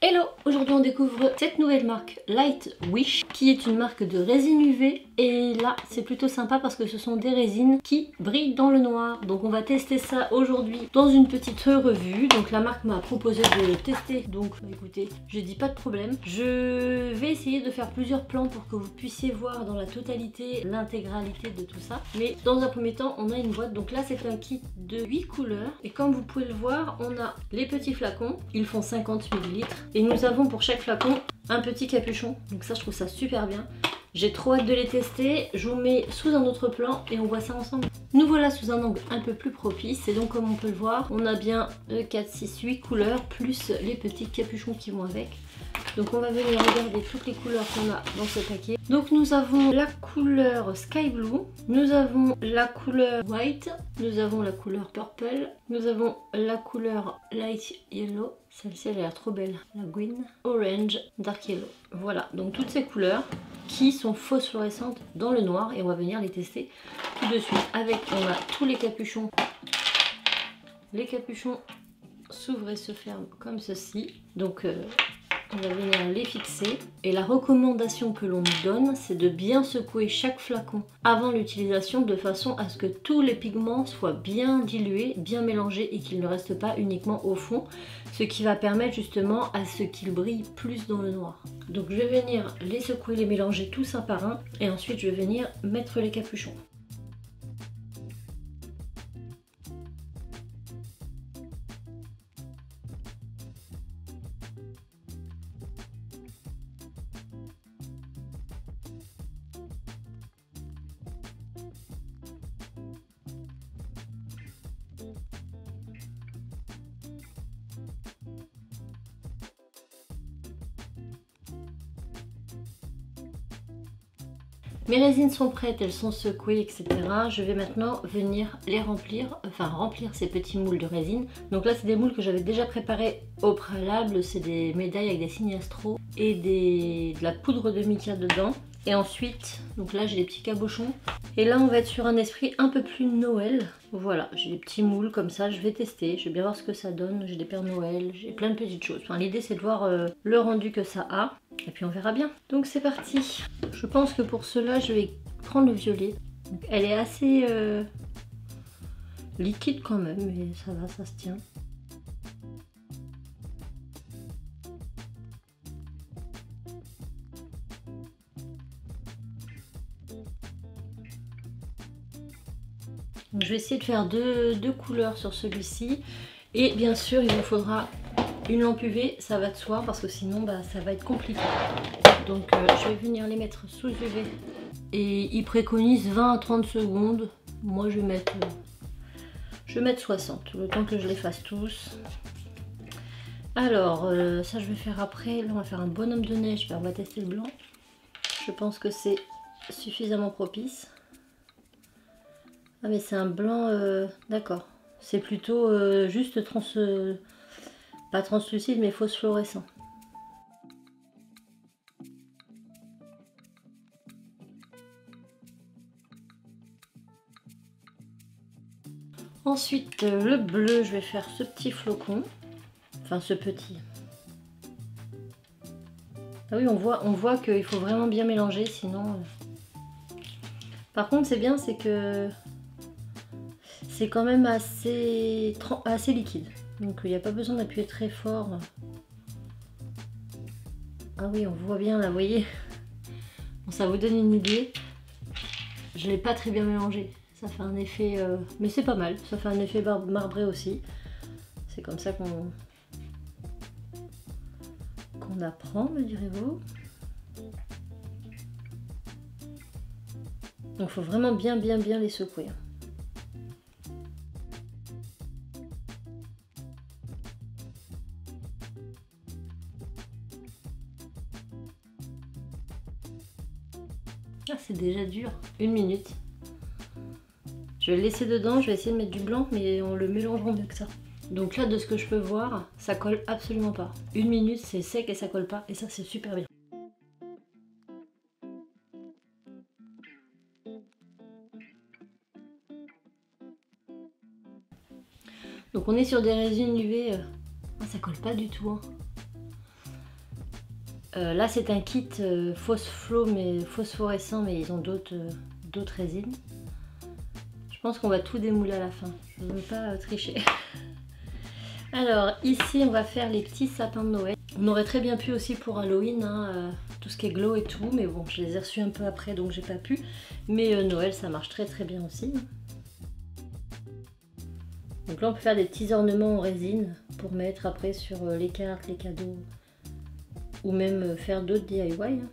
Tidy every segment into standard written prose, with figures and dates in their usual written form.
Hello! Aujourd'hui on découvre cette nouvelle marque Light Wish qui est une marque de résine UV et là c'est plutôt sympa parce que ce sont des résines qui brillent dans le noir. Donc on va tester ça aujourd'hui dans une petite revue. Donc la marque m'a proposé de le tester, donc écoutez, je dis pas de problème. Je vais essayer de faire plusieurs plans pour que vous puissiez voir dans la totalité l'intégralité de tout ça. Mais dans un premier temps on a une boîte, donc là c'est un kit de 8 couleurs et comme vous pouvez le voir on a les petits flacons, ils font 50 ml. Et nous avons pour chaque flacon un petit capuchon. Donc ça je trouve ça super bien. J'ai trop hâte de les tester. Je vous mets sous un autre plan et on voit ça ensemble. Nous voilà sous un angle un peu plus propice. Et donc comme on peut le voir, on a bien 4, 6, 8 couleurs plus les petits capuchons qui vont avec. Donc on va venir regarder toutes les couleurs qu'on a dans ce paquet. Donc nous avons la couleur Sky Blue, nous avons la couleur White, nous avons la couleur Purple, nous avons la couleur Light Yellow, celle-ci elle a l'air trop belle, la Green, Orange, Dark Yellow. Voilà, donc toutes ces couleurs qui sont phosphorescentes dans le noir et on va venir les tester tout de suite. Avec, on a tous les capuchons. Les capuchons s'ouvrent et se ferment comme ceci. Donc on va venir les fixer et la recommandation que l'on nous donne c'est de bien secouer chaque flacon avant l'utilisation de façon à ce que tous les pigments soient bien dilués, bien mélangés et qu'ils ne restent pas uniquement au fond, ce qui va permettre justement à ce qu'ils brillent plus dans le noir. Donc je vais venir les secouer, les mélanger tous un par un et ensuite je vais venir mettre les capuchons. Mes résines sont prêtes, elles sont secouées, etc. Je vais maintenant venir les remplir, enfin remplir ces petits moules de résine. Donc là c'est des moules que j'avais déjà préparés au préalable, c'est des médailles avec des signes astro et de la poudre de mica dedans. Et ensuite, donc là j'ai des petits cabochons. Et là on va être sur un esprit un peu plus Noël. Voilà, j'ai des petits moules comme ça, je vais tester, je vais bien voir ce que ça donne. J'ai des Pères Noël, j'ai plein de petites choses. Enfin, l'idée c'est de voir le rendu que ça a. Et puis on verra bien. Donc c'est parti. Je pense que pour cela je vais prendre le violet. Donc, elle est assez liquide quand même, mais ça va, ça se tient. Donc, je vais essayer de faire deux couleurs sur celui-ci. Et bien sûr il vous faudra une lampe UV, ça va de soi parce que sinon bah, ça va être compliqué. Donc je vais venir les mettre sous UV. Et ils préconisent 20 à 30 secondes. Moi je vais mettre 60, le temps que je les fasse tous. Alors ça je vais faire après. Là on va faire un bonhomme de neige, on va tester le blanc. Je pense que c'est suffisamment propice. Ah mais c'est un blanc, d'accord. C'est plutôt juste pas translucide mais phosphorescent. Ensuite le bleu, je vais faire ce petit flocon. Enfin ce petit. Ah oui, on voit qu'il faut vraiment bien mélanger sinon... Par contre c'est bien, c'est que c'est quand même assez liquide. Donc il n'y a pas besoin d'appuyer très fort. Ah oui, on voit bien là, vous voyez. Bon, ça vous donne une idée. Je ne l'ai pas très bien mélangé. Ça fait un effet... mais c'est pas mal. Ça fait un effet marbré aussi. C'est comme ça qu'on apprend, me direz-vous. Donc il faut vraiment bien les secouer. Ah, c'est déjà dur. 1 minute. Je vais le laisser dedans, je vais essayer de mettre du blanc, mais on le mélangera mieux que ça. Donc là, de ce que je peux voir, ça colle absolument pas. 1 minute, c'est sec et ça colle pas, et ça, c'est super bien. Donc on est sur des résines UV, ça colle pas du tout. Hein. Là c'est un kit Phosphlo mais phosphorescent, mais ils ont d'autres résines. Je pense qu'on va tout démouler à la fin, je ne veux pas tricher. Alors ici on va faire les petits sapins de Noël. On aurait très bien pu aussi pour Halloween, hein, tout ce qui est glow et tout, mais bon je les ai reçus un peu après donc j'ai pas pu. Mais Noël ça marche très très bien aussi. Donc là on peut faire des petits ornements en résine pour mettre après sur les cartes, les cadeaux, ou même faire d'autres DIY. Hein.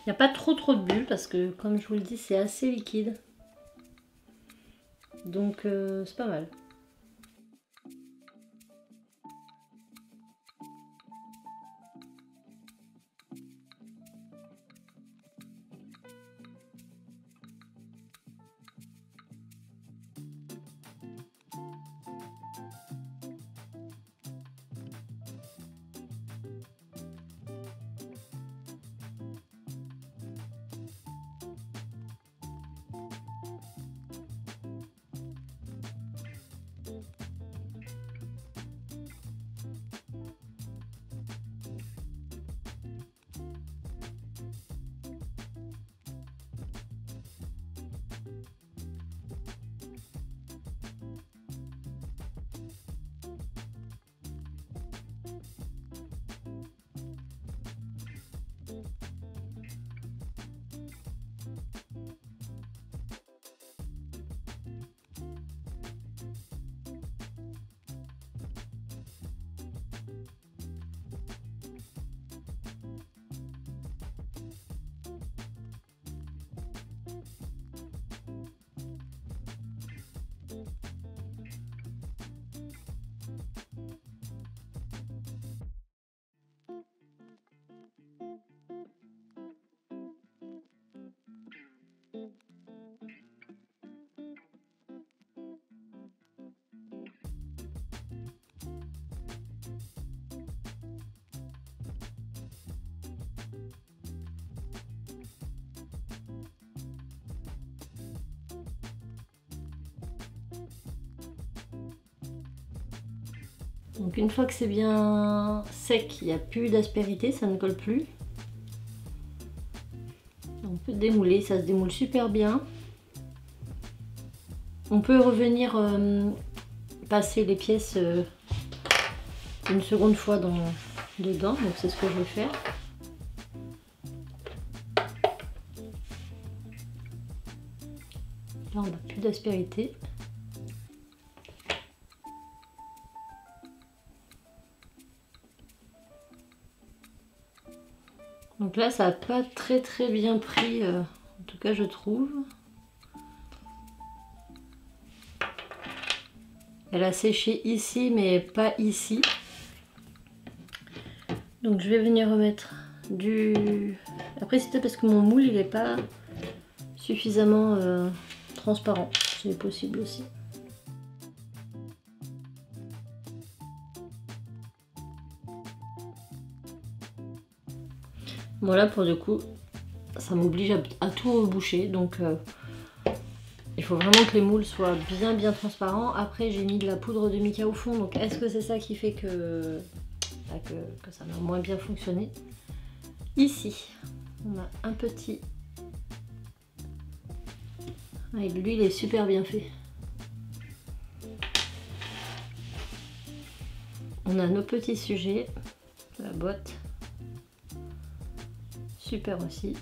Il n'y a pas trop de bulles parce que comme je vous le dis c'est assez liquide. Donc c'est pas mal. Donc une fois que c'est bien sec, il n'y a plus d'aspérité, ça ne colle plus. On peut démouler, ça se démoule super bien. On peut revenir passer les pièces une seconde fois dedans, donc c'est ce que je vais faire. Là on n'a plus d'aspérité. Donc là ça n'a pas très bien pris, en tout cas je trouve. Elle a séché ici mais pas ici. Donc je vais venir remettre du... Après c'était parce que mon moule il n'est pas suffisamment transparent, c'est possible aussi. Voilà, pour le coup ça m'oblige à tout reboucher, donc il faut vraiment que les moules soient bien transparents. Après j'ai mis de la poudre de mica au fond, donc est-ce que c'est ça qui fait que ça va moins bien fonctionner? Ici on a un petit... Et l'huile est super bien fait. On a nos petits sujets, la boîte, super aussi.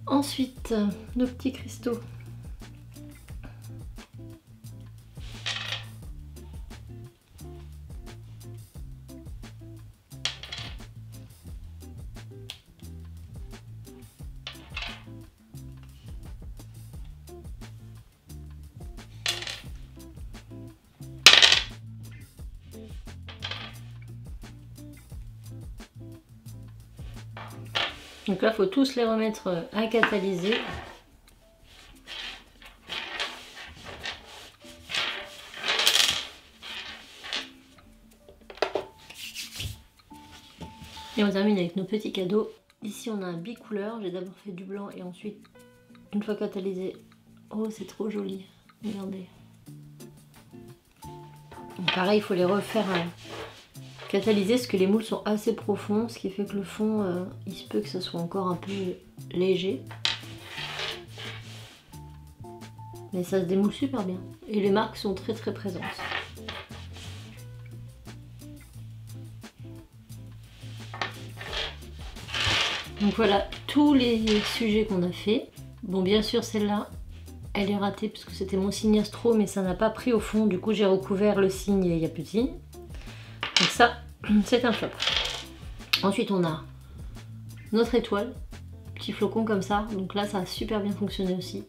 Ensuite, nos petits cristaux. Donc là, il faut tous les remettre à catalyser. Et on termine avec nos petits cadeaux. Ici, on a un bicouleur. J'ai d'abord fait du blanc et ensuite, une fois catalysé. Oh, c'est trop joli. Regardez. Donc pareil, il faut les refaire catalyser parce que les moules sont assez profonds, ce qui fait que le fond, il se peut que ça soit encore un peu léger. Mais ça se démoule super bien. Et les marques sont très très présentes. Donc voilà tous les sujets qu'on a fait. Bon, bien sûr, celle-là, elle est ratée parce que c'était mon signe astro, mais ça n'a pas pris au fond. Du coup, j'ai recouvert le signe et il n'y a plus de signe. Donc ça, c'est un flop. Ensuite, on a notre étoile, petit flocon comme ça. Donc là, ça a super bien fonctionné aussi.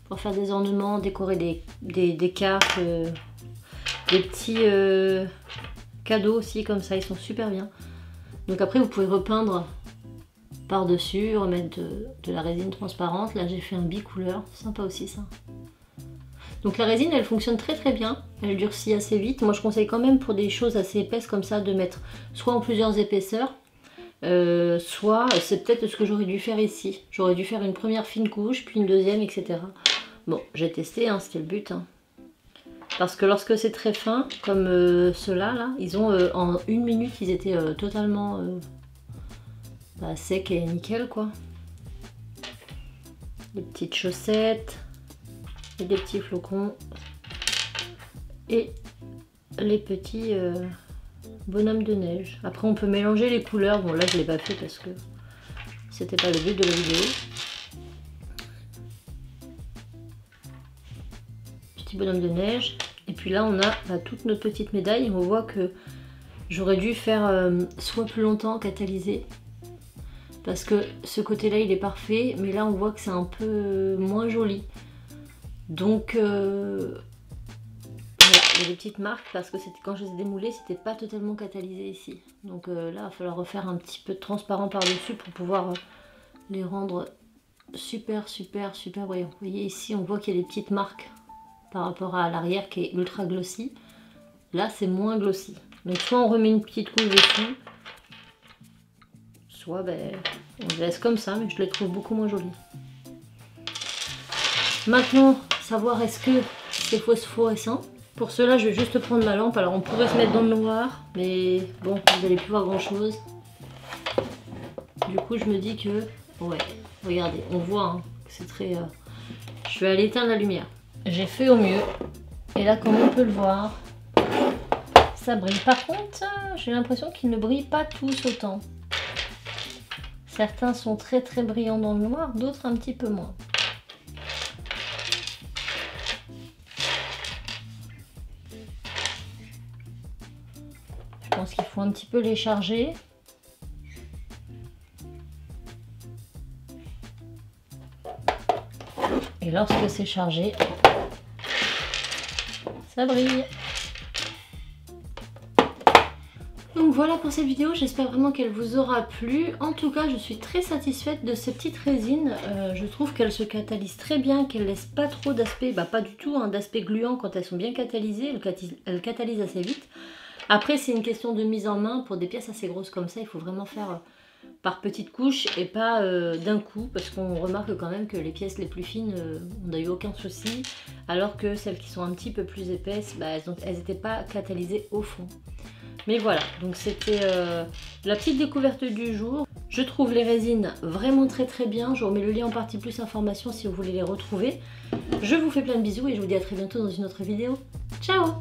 Pour faire des ornements, décorer des cartes, des petits cadeaux aussi comme ça. Ils sont super bien. Donc après, vous pouvez repeindre par-dessus, remettre de la résine transparente. Là, j'ai fait un bicouleur. Sympa aussi, ça. Donc la résine, elle fonctionne très très bien, elle durcit assez vite. Moi je conseille quand même pour des choses assez épaisses comme ça de mettre soit en plusieurs épaisseurs, soit c'est peut-être ce que j'aurais dû faire ici. J'aurais dû faire une première fine couche, puis une deuxième, etc. Bon, j'ai testé, hein, c'était le but. Hein. Parce que lorsque c'est très fin, comme ceux-là, là, ils ont en 1 minute, ils étaient totalement secs et nickel quoi. Les petites chaussettes. Et des petits flocons et les petits bonhommes de neige. Après on peut mélanger les couleurs. Bon là je l'ai pas fait parce que c'était pas le but de la vidéo. Petit bonhomme de neige. Et puis là on a toutes nos petites médailles. On voit que j'aurais dû faire soit plus longtemps catalyser. Parce que ce côté là il est parfait. Mais là on voit que c'est un peu moins joli. Donc voilà, il y a des petites marques parce que quand je les ai démoulées, c'était pas totalement catalysé ici. Donc là, il va falloir refaire un petit peu de transparent par-dessus pour pouvoir les rendre super brillants. Vous voyez ici, on voit qu'il y a des petites marques par rapport à l'arrière qui est ultra glossy. Là, c'est moins glossy. Donc soit on remet une petite couche dessus, soit on les laisse comme ça, mais je les trouve beaucoup moins jolies. Maintenant, savoir est-ce que c'est phosphorescent. Pour cela, je vais juste prendre ma lampe. Alors, on pourrait se mettre dans le noir, mais bon, vous n'allez plus voir grand-chose. Du coup, je me dis que, ouais, regardez, on voit hein, que c'est très... Je vais aller éteindre la lumière. J'ai fait au mieux. Et là, comme on peut le voir, ça brille. Par contre, j'ai l'impression qu'ils ne brillent pas tous autant. Certains sont très brillants dans le noir, d'autres un petit peu moins. Je pense qu'il faut un petit peu les charger. Et lorsque c'est chargé, ça brille. Donc voilà pour cette vidéo, j'espère vraiment qu'elle vous aura plu. En tout cas, je suis très satisfaite de ces petites résines. Je trouve qu'elles se catalysent très bien, qu'elles laissent pas trop d'aspect, pas du tout, hein, d'aspect gluant quand elles sont bien catalysées. Elles catalysent assez vite. Après, c'est une question de mise en main. Pour des pièces assez grosses comme ça, il faut vraiment faire par petites couches et pas d'un coup, parce qu'on remarque quand même que les pièces les plus fines on n'a eu aucun souci, alors que celles qui sont un petit peu plus épaisses, elles n'étaient pas catalysées au fond. Mais voilà, donc c'était la petite découverte du jour. Je trouve les résines vraiment très bien. Je vous remets le lien en partie plus information si vous voulez les retrouver. Je vous fais plein de bisous et je vous dis à très bientôt dans une autre vidéo. Ciao!